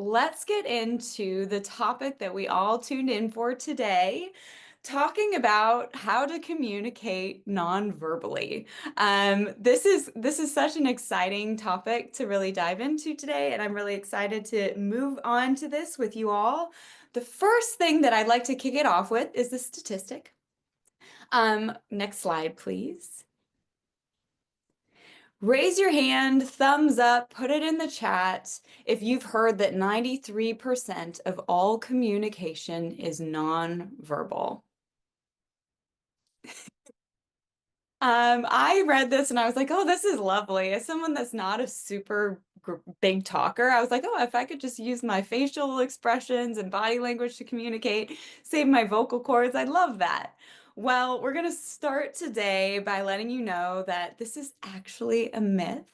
let's get into the topic that we all tuned in for today, talking about how to communicate non-verbally. This is such an exciting topic to really dive into today, and I'm really excited to move on to this with you all. The first thing that I'd like to kick it off with is the statistic. Next slide, please. Raise your hand, thumbs up, put it in the chat if you've heard that 93% of all communication is non-verbal. I read this and I was like, oh, this is lovely. As someone that's not a super big talker, I was like, oh, if I could just use my facial expressions and body language to communicate, save my vocal cords, I'd love that. Well, we're going to start today by letting you know that this is actually a myth.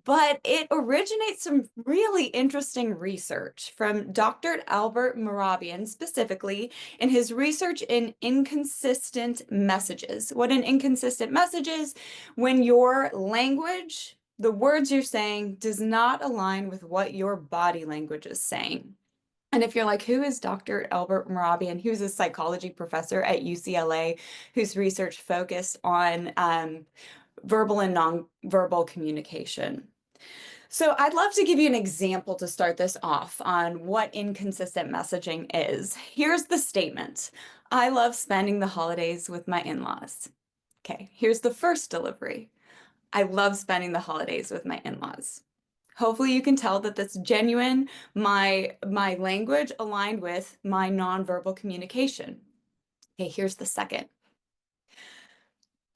But it originates from really interesting research from Dr. Albert Mehrabian specifically in his research in inconsistent messages. What an inconsistent message is when your language, the words you're saying, does not align with what your body language is saying. And if you're like, who is Dr. Albert Mehrabian? He was a psychology professor at UCLA whose research focused on verbal and nonverbal communication. So I'd love to give you an example to start this off on what inconsistent messaging is. Here's the statement. I love spending the holidays with my in-laws. Okay, here's the first delivery. I love spending the holidays with my in-laws. Hopefully you can tell that that's genuine. My language aligned with my nonverbal communication. Okay, here's the second.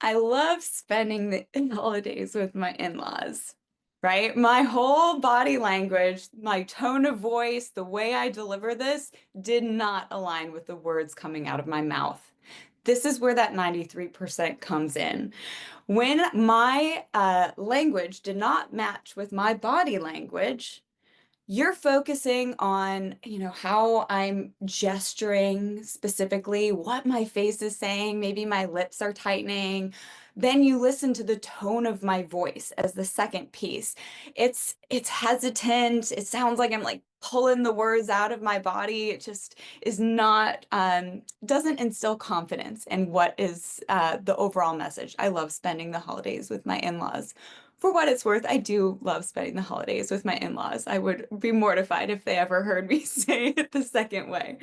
I love spending the holidays with my in-laws, right? My whole body language, my tone of voice, the way I deliver this did not align with the words coming out of my mouth. This is where that 93% comes in. When my language did not match with my body language, you're focusing on, how I'm gesturing specifically, what my face is saying, maybe my lips are tightening. Then you listen to the tone of my voice as the second piece. It's hesitant. It sounds like I'm like pulling the words out of my body. It just is not, doesn't instill confidence in what is the overall message. I love spending the holidays with my in-laws. For what it's worth, I do love spending the holidays with my in-laws. I would be mortified if they ever heard me say it the second way.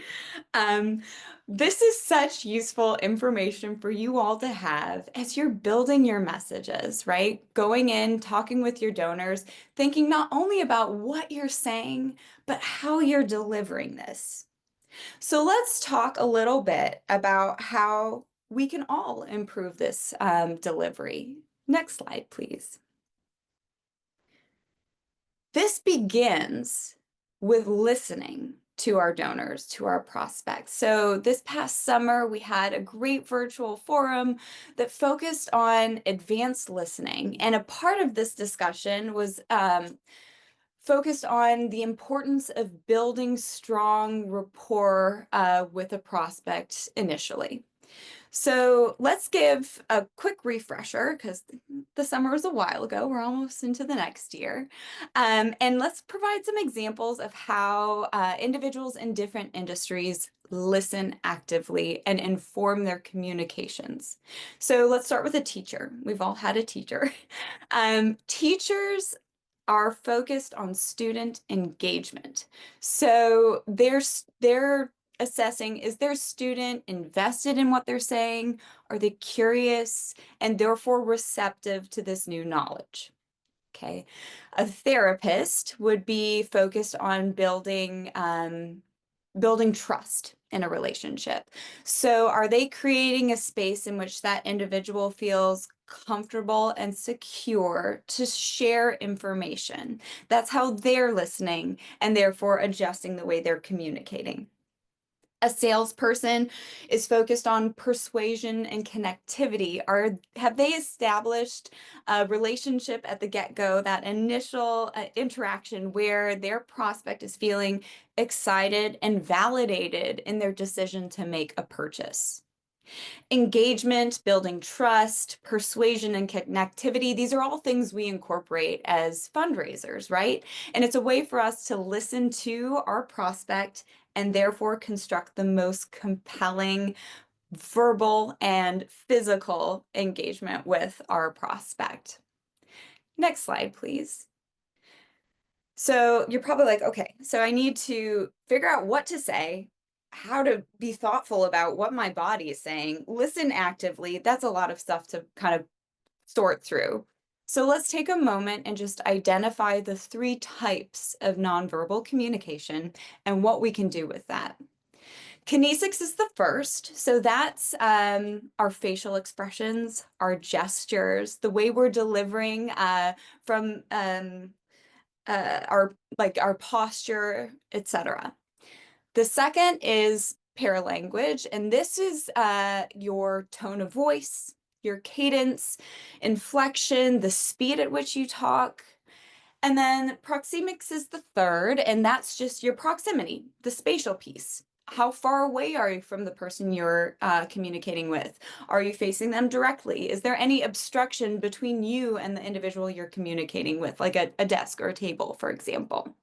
This is such useful information for you all to have as you're building your messages, right? Going in, talking with your donors, thinking not only about what you're saying, but how you're delivering this. So let's talk a little bit about how we can all improve this delivery. Next slide, please. This begins with listening to our donors, to our prospects. So this past summer, we had a great virtual forum that focused on advanced listening. And a part of this discussion was focused on the importance of building strong rapport with a prospect initially. So let's give a quick refresher because the summer was a while ago. We're almost into the next year. And let's provide some examples of how individuals in different industries listen actively and inform their communications. So let's start with a teacher. We've all had a teacher. Teachers are focused on student engagement. So they're assessing, is their student invested in what they're saying? Are they curious and therefore receptive to this new knowledge? Okay. A therapist would be focused on building trust in a relationship. So are they creating a space in which that individual feels comfortable and secure to share information? That's how they're listening and therefore adjusting the way they're communicating. A salesperson is focused on persuasion and connectivity. Have they established a relationship at the get-go, that initial interaction where their prospect is feeling excited and validated in their decision to make a purchase? Engagement, building trust, persuasion, and connectivity, these are all things we incorporate as fundraisers, right? And it's a way for us to listen to our prospect and therefore construct the most compelling verbal and physical engagement with our prospect. Next slide, please. So you're probably like, okay, so I need to figure out what to say, how to be thoughtful about what my body is saying, listen actively. That's a lot of stuff to kind of sort through. So let's take a moment and just identify the 3 types of nonverbal communication and what we can do with that. Kinesics is the first. So that's our facial expressions, our gestures, the way we're delivering from our posture, etc. The second is paralanguage, and this is your tone of voice, your cadence, inflection, the speed at which you talk. And then proxemics is the third, and that's just your proximity, the spatial piece. How far away are you from the person you're communicating with? Are you facing them directly? Is there any obstruction between you and the individual you're communicating with, like a desk or a table, for example?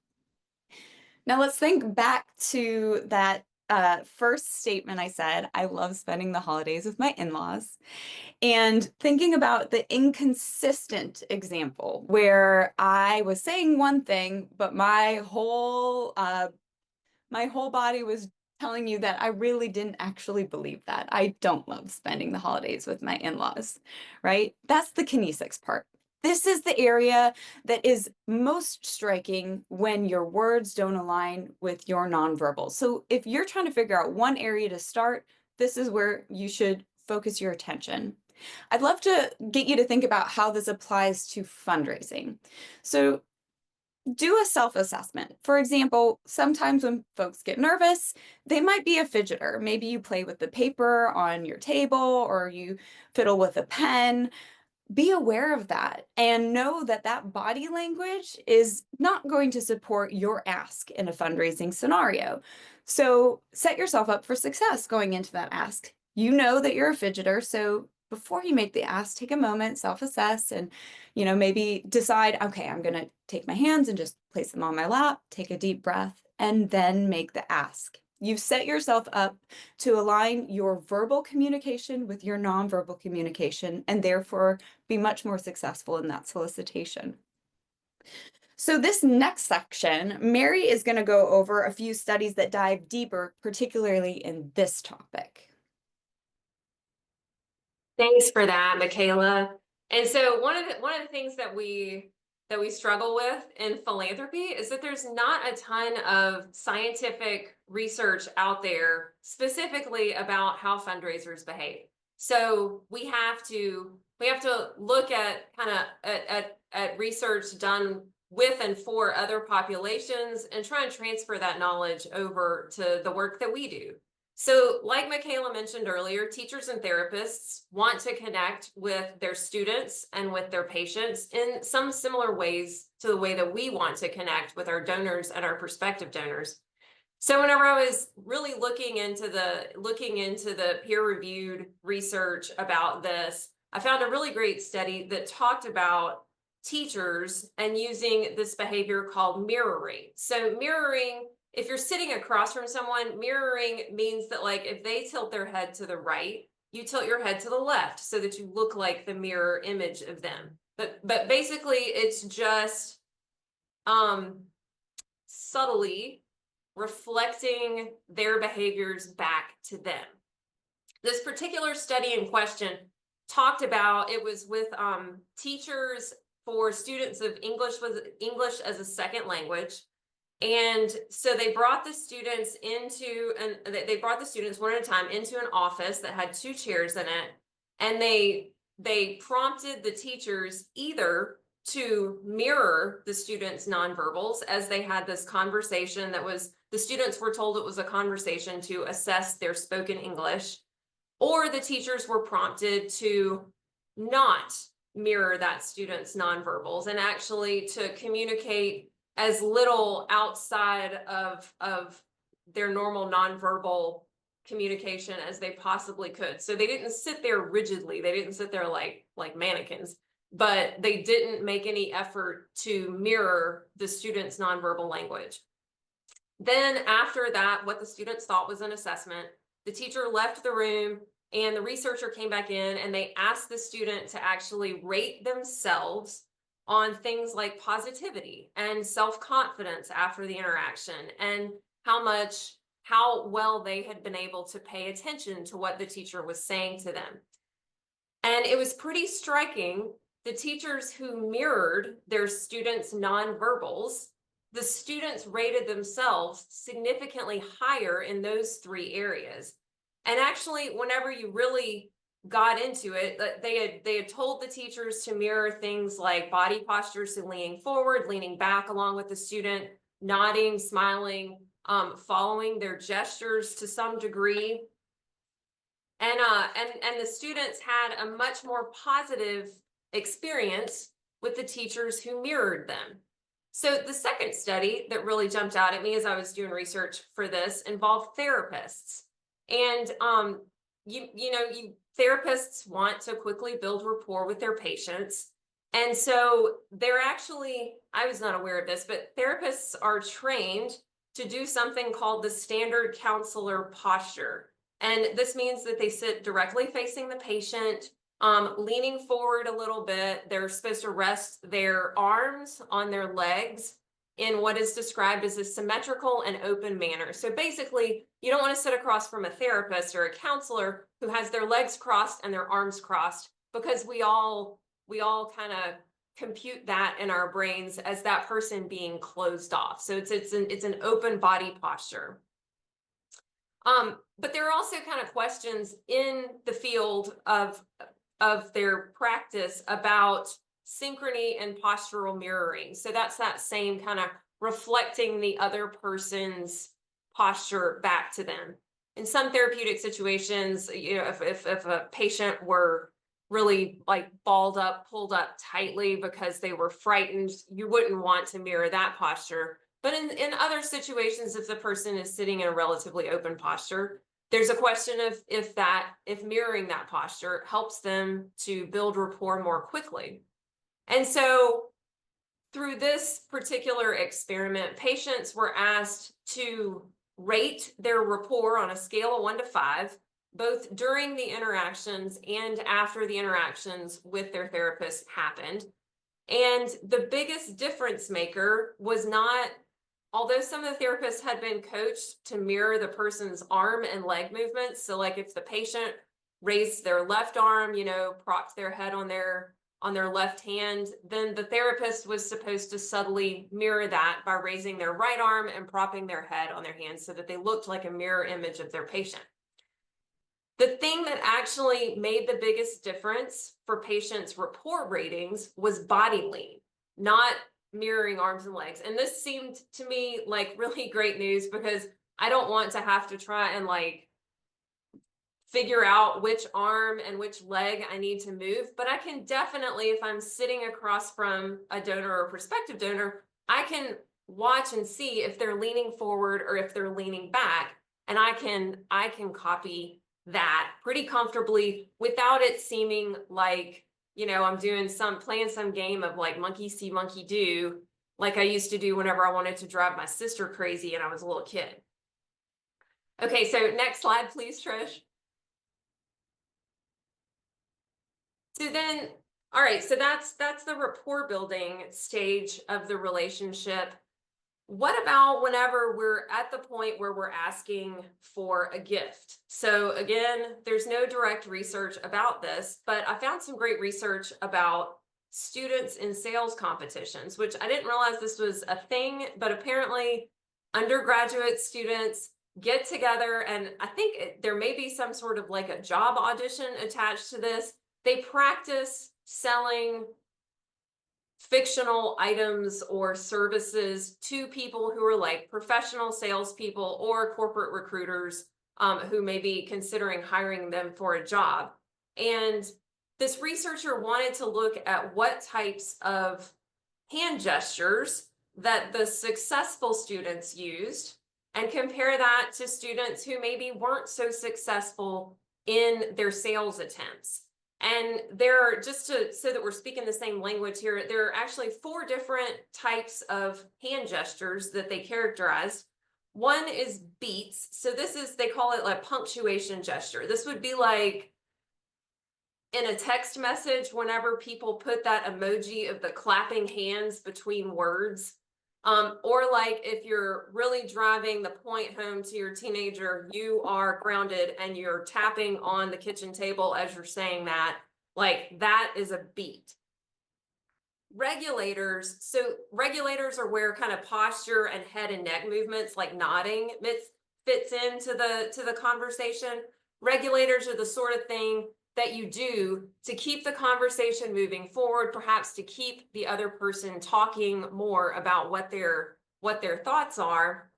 Now let's think back to that first statement I said, I love spending the holidays with my in-laws. And thinking about the inconsistent example where I was saying one thing, but my whole body was telling you that I really didn't actually believe that. I don't love spending the holidays with my in-laws, right? That's the kinesics part. This is the area that is most striking when your words don't align with your nonverbal. So if you're trying to figure out one area to start, this is where you should focus your attention. I'd love to get you to think about how this applies to fundraising. So do a self-assessment. For example, sometimes when folks get nervous, they might be a fidgeter. Maybe you play with the paper on your table or you fiddle with a pen. Be aware of that and know that that body language is not going to support your ask in a fundraising scenario. So set yourself up for success going into that ask. You know that you're a fidgeter, so before you make the ask, take a moment, self-assess, and maybe decide, okay, I'm going to take my hands and just place them on my lap, take a deep breath, and then make the ask. You've set yourself up to align your verbal communication with your nonverbal communication and therefore be much more successful in that solicitation. So this next section, Mary is going to go over a few studies that dive deeper, particularly in this topic. Thanks for that, Michaela. And so one of the things that we struggle with in philanthropy is that there's not a ton of scientific research out there specifically about how fundraisers behave. So we have to look at kind of at research done with and for other populations and try and transfer that knowledge over to the work that we do. So like Michaela mentioned earlier, teachers and therapists want to connect with their students and with their patients in some similar ways to the way that we want to connect with our donors and our prospective donors. So whenever I was really looking into the peer-reviewed research about this, I found a really great study that talked about teachers and using this behavior called mirroring. So mirroring, if you're sitting across from someone, mirroring means that, like, if they tilt their head to the right, you tilt your head to the left so that you look like the mirror image of them. But basically it's just subtly reflecting their behaviors back to them. This particular study in question talked about, it was with teachers for students of English as a second language. And so they brought the students one at a time into an office that had 2 chairs in it. And they prompted the teachers either to mirror the students' nonverbals as they had this conversation the students were told it was a conversation to assess their spoken English, or the teachers were prompted to not mirror that student's nonverbals and actually to communicate as little outside of their normal nonverbal communication as they possibly could. So they didn't sit there rigidly. They didn't sit there like mannequins, but they didn't make any effort to mirror the students' nonverbal language. Then after that, what the students thought was an assessment, the teacher left the room and the researcher came back in and they asked the student to actually rate themselves on things like positivity and self-confidence after the interaction, and how well they had been able to pay attention to what the teacher was saying to them. And it was pretty striking. The teachers who mirrored their students' nonverbals, the students rated themselves significantly higher in those three areas. And actually, whenever you really got into it, they had told the teachers to mirror things like body posture, so leaning forward, leaning back along with the student, nodding, smiling, following their gestures to some degree. And the students had a much more positive experience with the teachers who mirrored them. So the second study that really jumped out at me as I was doing research for this involved therapists. And therapists want to quickly build rapport with their patients. And so they're actually, I was not aware of this, but therapists are trained to do something called the standard counselor posture. And this means that they sit directly facing the patient, leaning forward a little bit. They're supposed to rest their arms on their legs in what is described as a symmetrical and open manner. So basically, you don't want to sit across from a therapist or a counselor who has their legs crossed and their arms crossed, because we all kind of compute that in our brains as that person being closed off. So it's an open body posture. But there are also kind of questions in the field of their practice about synchrony and postural mirroring. So that's that same kind of reflecting the other person's posture back to them. In some therapeutic situations, if a patient were really like balled up, pulled up tightly because they were frightened, you wouldn't want to mirror that posture. But in other situations, if the person is sitting in a relatively open posture, there's a question of if mirroring that posture helps them to build rapport more quickly. And so through this particular experiment, patients were asked to rate their rapport on a scale of 1 to 5, both during the interactions and after the interactions with their therapist happened. And the biggest difference maker was not, although some of the therapists had been coached to mirror the person's arm and leg movements. So like if the patient raised their left arm, propped their head on their left hand, then the therapist was supposed to subtly mirror that by raising their right arm and propping their head on their hand so that they looked like a mirror image of their patient. The thing that actually made the biggest difference for patients' rapport ratings was body lean, not mirroring arms and legs. And this seemed to me like really great news, because I don't want to have to try and figure out which arm and which leg I need to move. But I can definitely, if I'm sitting across from a donor or prospective donor, I can watch and see if they're leaning forward or if they're leaning back. And I can copy that pretty comfortably without it seeming like, I'm playing some game of like monkey see, monkey do, like I used to do whenever I wanted to drive my sister crazy and I was a little kid. Okay, so next slide, please, Trish. So then, all right, so that's the rapport building stage of the relationship. What about whenever we're at the point where we're asking for a gift? So again, there's no direct research about this, but I found some great research about students in sales competitions, which I didn't realize this was a thing, but apparently undergraduate students get together, and I think there may be some sort of like a job audition attached to this. They practice selling fictional items or services to people who are like professional salespeople or corporate recruiters who may be considering hiring them for a job. And this researcher wanted to look at what types of hand gestures that the successful students used and compare that to students who maybe weren't so successful in their sales attempts. And there are, so that we're speaking the same language here, there are actually 4 different types of hand gestures that they characterize. One is beats. So this is, they call it like punctuation gesture. This would be like in a text message, whenever people put that emoji of the clapping hands between words. Or like if you're really driving the point home to your teenager, you are grounded and you're tapping on the kitchen table as you're saying that, like that is a beat. Regulators, so regulators are where kind of posture and head and neck movements like nodding fits into the conversation. Regulators are the sort of thing that you do to keep the conversation moving forward, perhaps to keep the other person talking more about what their thoughts are.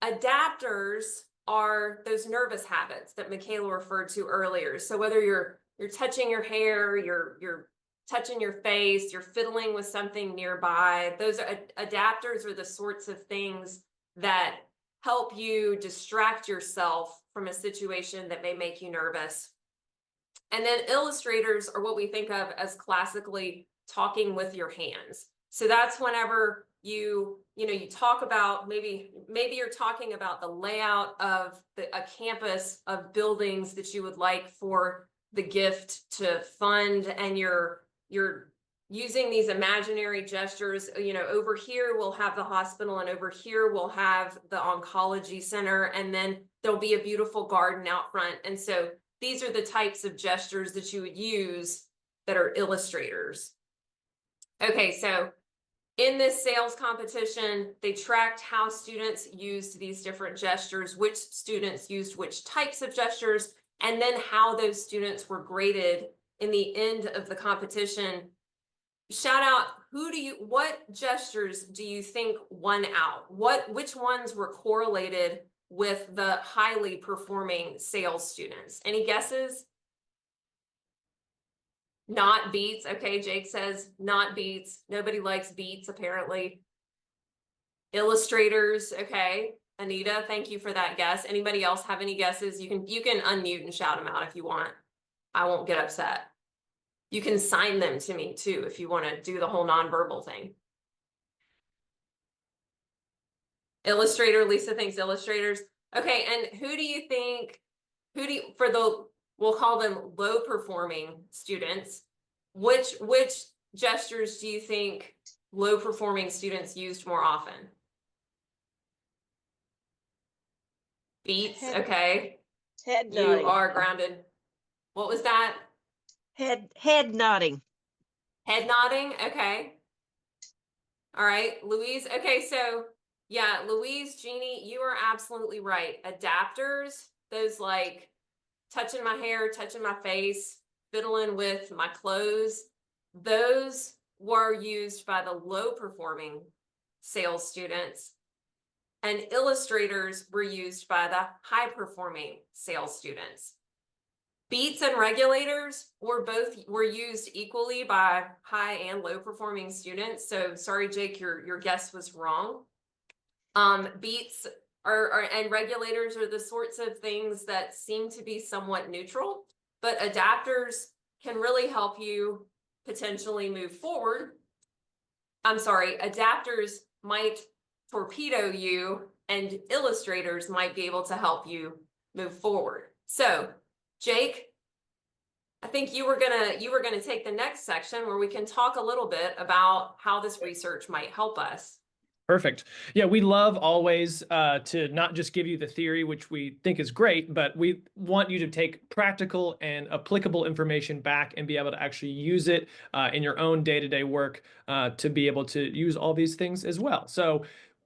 Adapters are those nervous habits that Michaela referred to earlier. So whether you're touching your hair, you're touching your face, you're fiddling with something nearby, those are adapters are the sorts of things that help you distract yourself from a situation that may make you nervous. And then illustrators are what we think of as classically talking with your hands. So that's whenever you talk about, maybe you're talking about the layout of a campus of buildings that you would like for the gift to fund, and you're using these imaginary gestures. Over here we'll have the hospital, and over here we'll have the oncology center, and then there'll be a beautiful garden out front. And so these are the types of gestures that you would use that are illustrators. Okay, so in this sales competition, they tracked how students used these different gestures, which students used which types of gestures, and then how those students were graded in the end of the competition. Shout out, what gestures do you think won out? Which ones were correlated with the highly performing sales students? Any guesses? Not beats. Okay, Jake says not beats. Nobody likes beats, apparently. Illustrators. Okay, Anita, thank you for that guess. Anybody else have any guesses? You can unmute and shout them out if you want. I won't get upset. You can sign them to me too if you want to do the whole nonverbal thing. Illustrator, Lisa thinks illustrators. Okay, and who do you think, we'll call them low performing students, which gestures do you think low performing students used more often? Beats, okay. Head nodding. You are grounded. What was that? Head nodding. Head nodding, okay. All right, Louise. Okay, so yeah, Louise, Jeannie, you are absolutely right. Adapters, those like touching my hair, touching my face, fiddling with my clothes, those were used by the low performing sales students, and illustrators were used by the high performing sales students. Beats and regulators were used equally by high and low performing students. So sorry, Jake, your guess was wrong. Beats and regulators are the sorts of things that seem to be somewhat neutral, but adapters can really help you potentially move forward. I'm sorry, adapters might torpedo you, and illustrators might be able to help you move forward. So, Jake, I think you were gonna take the next section where we can talk a little bit about how this research might help us. Perfect. Yeah, we love always to not just give you the theory, which we think is great, but we want you to take practical and applicable information back and be able to actually use it in your own day-to-day work to be able to use all these things as well. So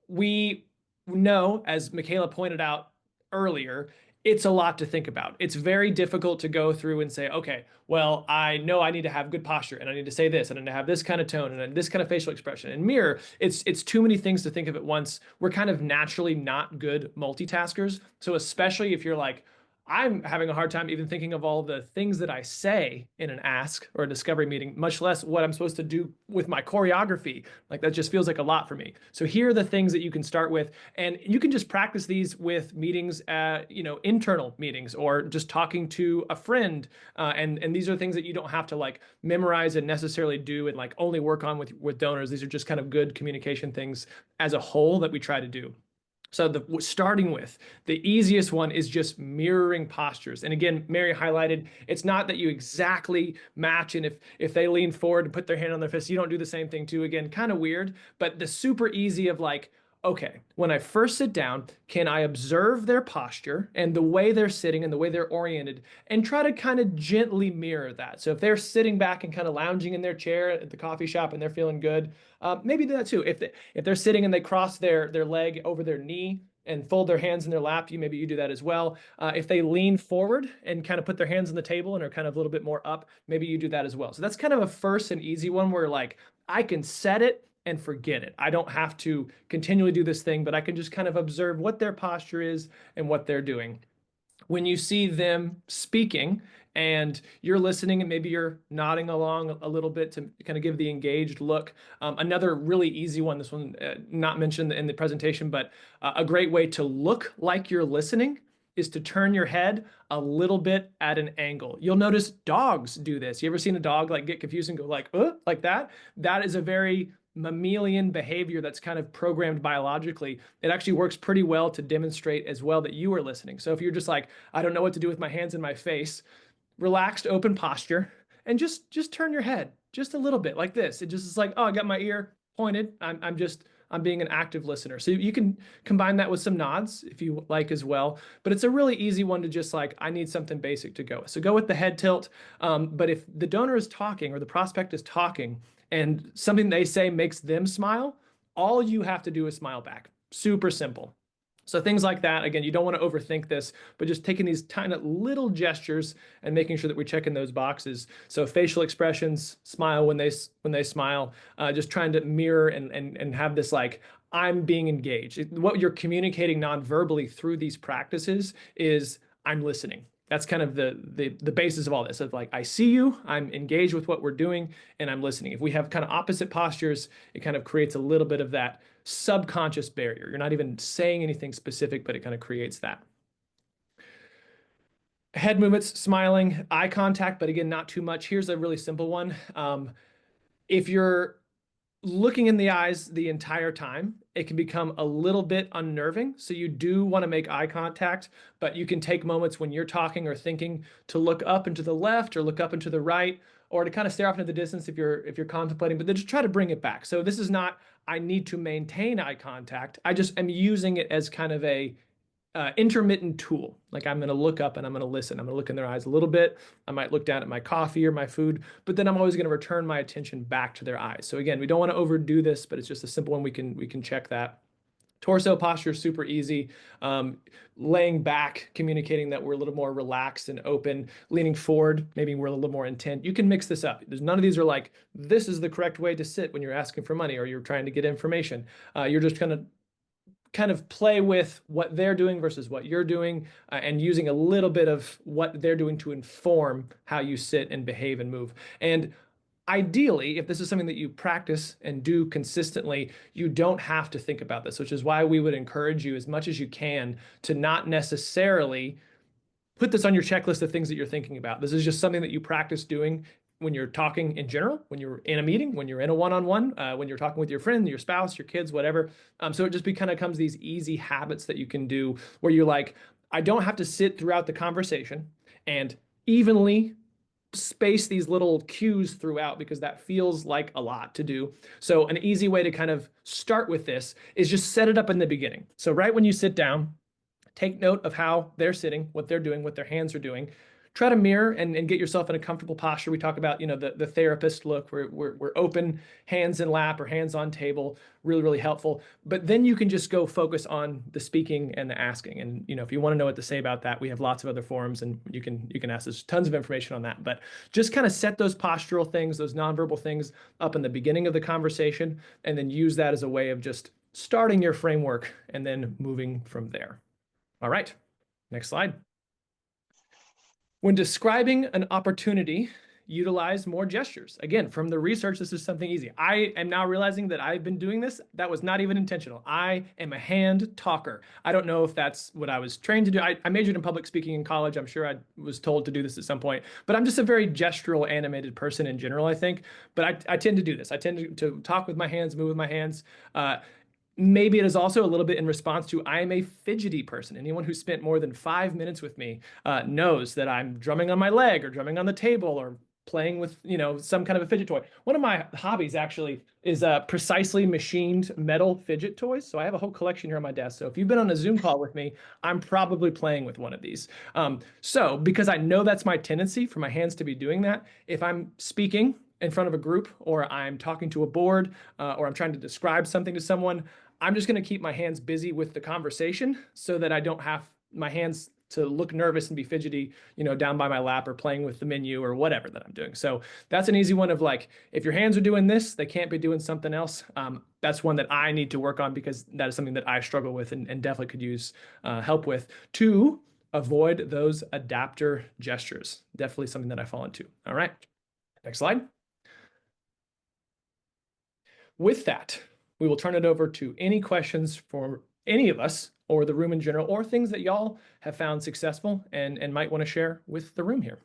we know, as Michaela pointed out earlier, it's a lot to think about. It's very difficult to go through and say, okay, well, I know I need to have good posture, and I need to say this, and I need to have this kind of tone, and this kind of facial expression. And mirror, it's too many things to think of at once. We're kind of naturally not good multitaskers. So especially if you're like, I'm having a hard time even thinking of all the things that I say in an ask or a discovery meeting, much less what I'm supposed to do with my choreography. Like that just feels like a lot for me. So here are the things that you can start with, and you can just practice these with meetings, internal meetings, or just talking to a friend. And these are things that you don't have to like memorize and necessarily do and like only work on with donors. These are just kind of good communication things as a whole that we try to do. So starting with the easiest one is just mirroring postures. And again, Mary highlighted, it's not that you exactly match. And if they lean forward and put their hand on their fist, you don't do the same thing too. Again, kind of weird, but the super easy of like, okay, when I first sit down, can I observe their posture and the way they're sitting and the way they're oriented and try to kind of gently mirror that? So if they're sitting back and kind of lounging in their chair at the coffee shop and they're feeling good, maybe do that too. If they're sitting and they cross their leg over their knee and fold their hands in their lap, maybe you do that as well. If they lean forward and kind of put their hands on the table and are kind of a little bit more up, maybe you do that as well. So that's kind of a first and easy one where like I can set it and forget it. I don't have to continually do this thing, but I can just kind of observe what their posture is and what they're doing. When you see them speaking and you're listening and maybe you're nodding along a little bit to kind of give the engaged look. Another really easy one, this one not mentioned in the presentation, but a great way to look like you're listening is to turn your head a little bit at an angle. You'll notice dogs do this. You ever seen a dog like get confused and go like that? That is a very mammalian behavior that's kind of programmed biologically. It actually works pretty well to demonstrate as well that you are listening. So if you're just like, I don't know what to do with my hands in my face, relaxed, open posture, and just turn your head just a little bit like this. It just is like, oh, I got my ear pointed. I'm being an active listener. So you can combine that with some nods if you like as well. But it's a really easy one to just like, I need something basic to go with. So go with the head tilt. But if the donor is talking or the prospect is talking and something they say makes them smile, all you have to do is smile back. Super simple. So things like that, again, you don't want to overthink this, but just taking these tiny little gestures and making sure that we're checking those boxes. So facial expressions, smile when they smile, just trying to mirror and have this like, I'm being engaged. What you're communicating non-verbally through these practices is I'm listening. That's kind of the basis of all this. Of like, I see you, I'm engaged with what we're doing, and I'm listening. If we have kind of opposite postures, it kind of creates a little bit of that subconscious barrier. You're not even saying anything specific, but it kind of creates that. Head movements, smiling, eye contact, but again, not too much. Here's a really simple one. If you're looking in the eyes the entire time, it can become a little bit unnerving. So you do want to make eye contact, but you can take moments when you're talking or thinking to look up and to the left or look up and to the right, or to kind of stare off into the distance if you're contemplating, but then just try to bring it back. So this is not, I need to maintain eye contact. I just am using it as kind of a intermittent tool. Like I'm going to look up and I'm going to listen. I'm going to look in their eyes a little bit. I might look down at my coffee or my food, but then I'm always going to return my attention back to their eyes. So again, we don't want to overdo this, but it's just a simple one. We can check that. Torso posture is super easy. Laying back, communicating that we're a little more relaxed and open. Leaning forward, maybe we're a little more intent. You can mix this up. There's none of these are like, this is the correct way to sit when you're asking for money or you're trying to get information. You're just going to kind of play with what they're doing versus what you're doing, and using a little bit of what they're doing to inform how you sit and behave and move. And ideally, if this is something that you practice and do consistently, you don't have to think about this, which is why we would encourage you as much as you can to not necessarily put this on your checklist of things that you're thinking about. This is just something that you practice doing when you're talking in general, when you're in a meeting, when you're in a one-on-one, when you're talking with your friend, your spouse, your kids, whatever. So it just kind of becomes these easy habits that you can do where you're like, I don't have to sit throughout the conversation and evenly space these little cues throughout because that feels like a lot to do. So an easy way to kind of start with this is just set it up in the beginning. So right when you sit down, take note of how they're sitting, what they're doing, what their hands are doing. Try to mirror and get yourself in a comfortable posture. We talk about, the therapist look, we're open, hands in lap or hands on table, really, really helpful. But then you can just go focus on the speaking and the asking. And, if you want to know what to say about that, we have lots of other forums and you can ask. There's tons of information on that. But just kind of set those postural things, those nonverbal things up in the beginning of the conversation, and then use that as a way of just starting your framework and then moving from there. All right, next slide. When describing an opportunity, utilize more gestures. Again, from the research, this is something easy. I am now realizing that I've been doing this. That was not even intentional. I am a hand talker. I don't know if that's what I was trained to do. I majored in public speaking in college. I'm sure I was told to do this at some point, but I'm just a very gestural, animated person in general, I think. But I tend to do this. I tend to talk with my hands, move with my hands. Maybe it is also a little bit in response to I am a fidgety person. Anyone who spent more than 5 minutes with me knows that I'm drumming on my leg or drumming on the table or playing with, some kind of a fidget toy. One of my hobbies actually is precisely machined metal fidget toys. So I have a whole collection here on my desk. So if you've been on a Zoom call with me, I'm probably playing with one of these. So because I know that's my tendency for my hands to be doing that, if I'm speaking in front of a group or I'm talking to a board or I'm trying to describe something to someone, I'm just going to keep my hands busy with the conversation so that I don't have my hands to look nervous and be fidgety, down by my lap or playing with the menu or whatever that I'm doing. So that's an easy one of like, if your hands are doing this, they can't be doing something else. That's one that I need to work on because that is something that I struggle with and definitely could use help with. To avoid those adapter gestures. Definitely something that I fall into. All right, next slide. With that, we will turn it over to any questions for any of us or the room in general, or things that y'all have found successful and might want to share with the room here.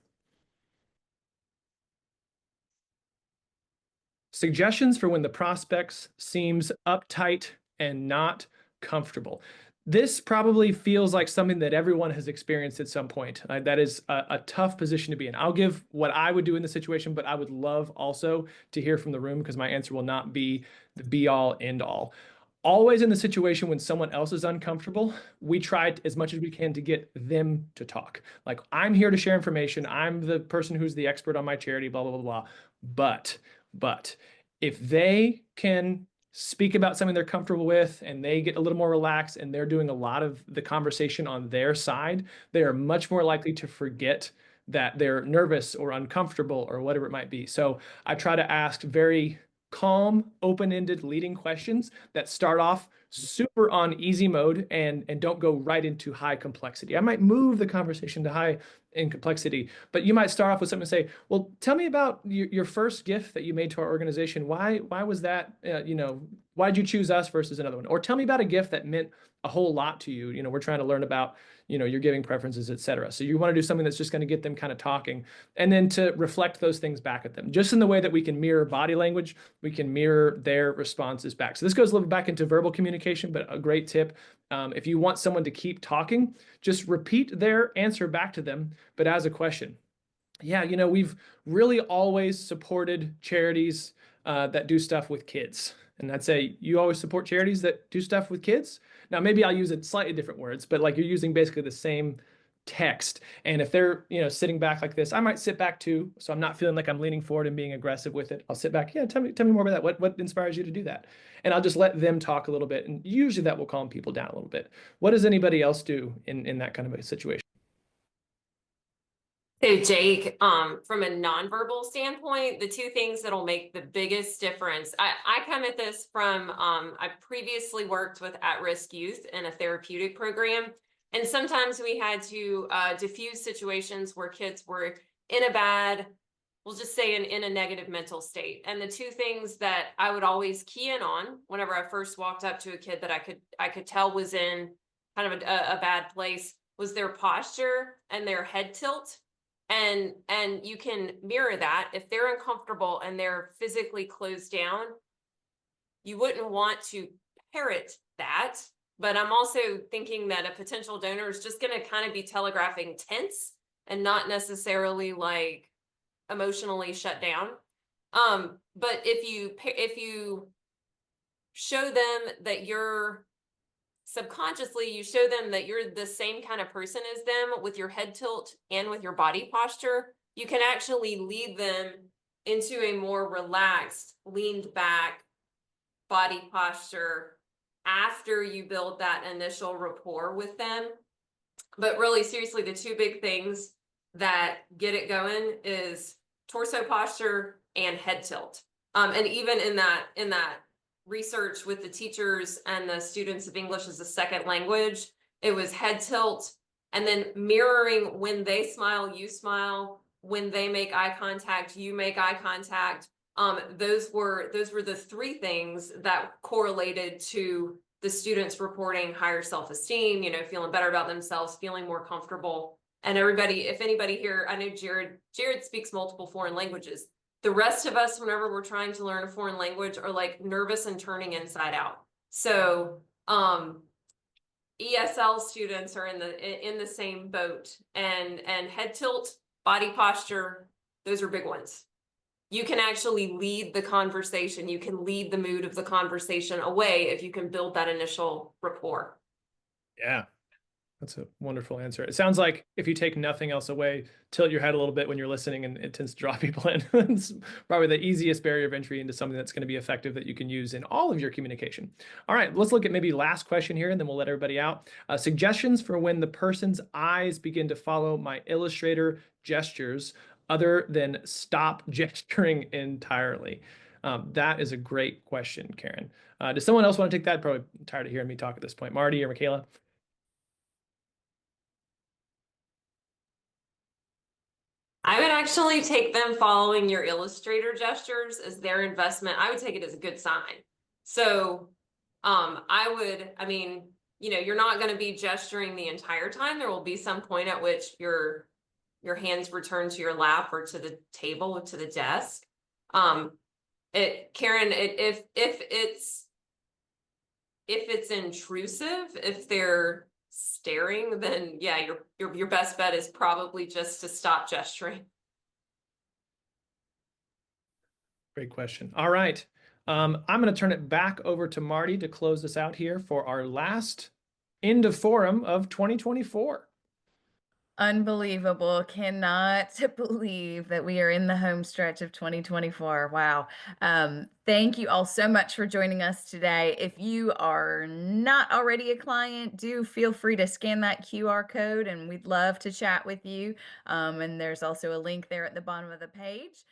Suggestions for when the prospects seems uptight and not comfortable. This probably feels like something that everyone has experienced at some point. That is a tough position to be in. I'll give what I would do in the situation, but I would love also to hear from the room because my answer will not be the be all end all. Always in the situation when someone else is uncomfortable, we try as much as we can to get them to talk. Like, I'm here to share information. I'm the person who's the expert on my charity, blah, blah, blah, blah. But if they can speak about something they're comfortable with and they get a little more relaxed and they're doing a lot of the conversation on their side, they are much more likely to forget that they're nervous or uncomfortable or whatever it might be. So I try to ask very calm, open-ended leading questions that start off super on easy mode and don't go right into high complexity. I might move the conversation to high in complexity, but you might start off with something and say, well, tell me about your first gift that you made to our organization. Why was that, why'd you choose us versus another one? Or tell me about a gift that meant a whole lot to you. We're trying to learn about, your giving preferences, et cetera. So you want to do something that's just going to get them kind of talking and then to reflect those things back at them. Just in the way that we can mirror body language, we can mirror their responses back. So this goes a little bit back into verbal communication, but a great tip. If you want someone to keep talking, just repeat their answer back to them, but as a question. Yeah, we've really always supported charities that do stuff with kids. And I'd say, you always support charities that do stuff with kids? Now, maybe I'll use it slightly different words, but like you're using basically the same text. And if they're, sitting back like this, I might sit back too. So I'm not feeling like I'm leaning forward and being aggressive with it. I'll sit back. Yeah, tell me more about that. What inspires you to do that? And I'll just let them talk a little bit. And usually that will calm people down a little bit. What does anybody else do in that kind of a situation? So Jake, from a nonverbal standpoint, the two things that'll make the biggest difference, I come at this from, I previously worked with at-risk youth in a therapeutic program. And sometimes we had to diffuse situations where kids were in a bad, we'll just say in a negative mental state. And the two things that I would always key in on whenever I first walked up to a kid that I could tell was in kind of a bad place was their posture and their head tilt. And you can mirror that. If they're uncomfortable and they're physically closed down, you wouldn't want to parrot that. But I'm also thinking that a potential donor is just going to kind of be telegraphing tense and not necessarily like emotionally shut down. But if you show them that you're subconsciously, you show them that you're the same kind of person as them with your head tilt and with your body posture, you can actually lead them into a more relaxed, leaned back body posture after you build that initial rapport with them. But really, seriously, the two big things that get it going is torso posture and head tilt. And even in that research with the teachers and the students of English as a second language, it was head tilt and then mirroring when they smile, you smile, when they make eye contact, you make eye contact. Those were the three things that correlated to the students reporting higher self-esteem, you know, feeling better about themselves, feeling more comfortable. And everybody, if anybody here, I know Jared speaks multiple foreign languages. The rest of us, whenever we're trying to learn a foreign language, are like nervous and turning inside out. So ESL students are in the same boat, and head tilt, body posture, those are big ones. You can actually lead the conversation. You can lead the mood of the conversation away if you can build that initial rapport. Yeah, that's a wonderful answer. It sounds like if you take nothing else away, tilt your head a little bit when you're listening, and it tends to draw people in. It's probably the easiest barrier of entry into something that's going to be effective that you can use in all of your communication. All right, let's look at maybe last question here, and then we'll let everybody out. Suggestions for when the person's eyes begin to follow my illustrator gestures other than stop gesturing entirely. That is a great question, Karen. Does someone else want to take that? Probably tired of hearing me talk at this point. Marty or Michaela? I would actually take them following your illustrator gestures as their investment. I would take it as a good sign. So I mean, you know, you're not going to be gesturing the entire time. There will be some point at which your hands return to your lap or to the table or to the desk. Karen, if it's intrusive, if they're staring, then yeah, your best bet is probably just to stop gesturing. Great question. All right. I'm going to turn it back over to Marty to close this out here for our last end of forum of 2024. Unbelievable. Cannot believe that we are in the home stretch of 2024. Wow. Thank you all so much for joining us today. If you are not already a client, do feel free to scan that QR code and we'd love to chat with you. And there's also a link there at the bottom of the page.